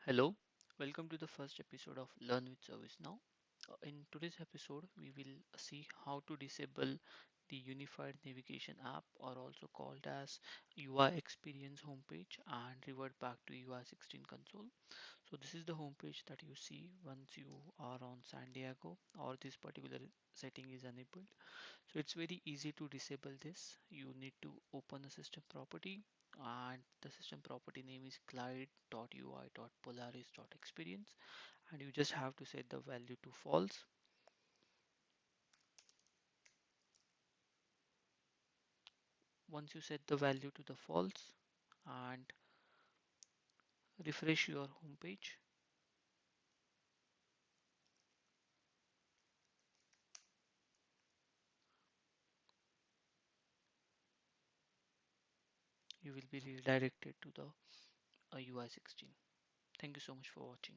Hello, welcome to the first episode of Learn with ServiceNow. In today's episode, we will see how to disable the Unified Navigation app, or also called as UI Experience homepage, and revert back to UI16 Console. So this is the homepage that you see once you are on San Diego or this particular setting is enabled. So it's very easy to disable this. You need to open a system property, and the system property name is glide.ui.polaris.experience, and you just have to set the value to false. Once you set the value to the false and refresh your home page, you will be redirected to the UI16. Thank you so much for watching.